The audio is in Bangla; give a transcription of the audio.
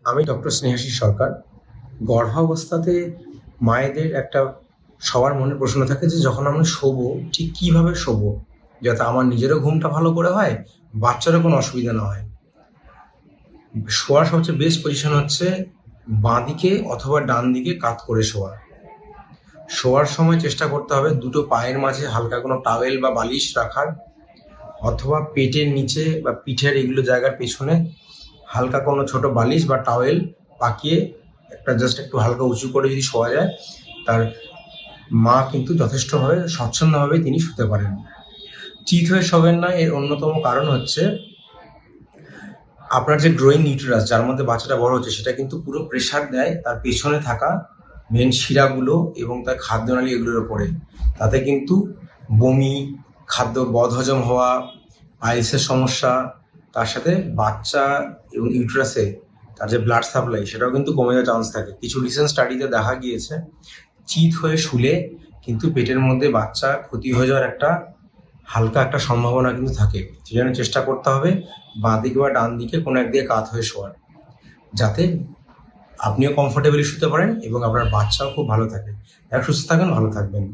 আমি ডক্টর স্নেহাশিস সরকার। গর্ভাবস্থাতে মায়েদের একটা সবার মনে প্রশ্ন থাকে যে যখন আমরা শোবো ঠিক কিভাবে শোবো, যাতে আমার নিজেরও ঘুমটা ভালো করে হয়, বাচ্চারও কোনো অসুবিধা না হয়। শোয়ার সবচেয়ে বেস্ট পজিশন হচ্ছে বাঁ দিকে অথবা ডান দিকে কাত করে শোয়া। শোয়ার সময় চেষ্টা করতে হবে দুটো পায়ের মাঝে হালকা কোনো টাওয়েল বা বালিশ রাখার, অথবা পেটের নিচে বা পিঠের এগুলো জায়গার পেছনে হালকা কোনো ছোট বালিশ বা টাওয়েল পাকিয়ে একটা জাস্ট একটু হালকা উঁচু করে যদি শোয়া যায়, তার মা কিন্তু যথেষ্টভাবে স্বচ্ছন্দভাবে তিনি শুতে পারেন। চিত হয়ে শোবেন না, এর অন্যতম কারণ হচ্ছে আপনার যে গ্রোয়িং ইউটেরাস যার মধ্যে বাচ্চাটা বড় হচ্ছে সেটা কিন্তু পুরো প্রেশার দেয় তার পেছনে থাকা মেন শিরাগুলো এবং তার খাদ্যনালী এগুলোর ওপরে। তাতে কিন্তু বমি, খাদ্য বদহজম হওয়া, পাইলসের সমস্যা, তার সাথে বাচ্চা এবং ইউটেরাসে তার যে ব্লাড সাপ্লাই সেটাও কিন্তু কমে যাওয়ার চান্স থাকে। কিছু রিসেন্ট স্টাডিতে দেখা গিয়েছে চিত হয়ে শুলে কিন্তু পেটের মধ্যে বাচ্চা ক্ষতি হয়ে যাওয়ার একটা হালকা একটা সম্ভাবনা কিন্তু থাকে। সেই জন্য চেষ্টা করতে হবে বাঁ দিকে বা ডান দিকে কোনো একদিকে কাত হয়ে শোয়ার, যাতে আপনিও কমফোর্টেবলি শুতে পারেন এবং আপনার বাচ্চাও খুব ভালো থাকে। সুস্থ থাকেন, ভালো থাকবেন।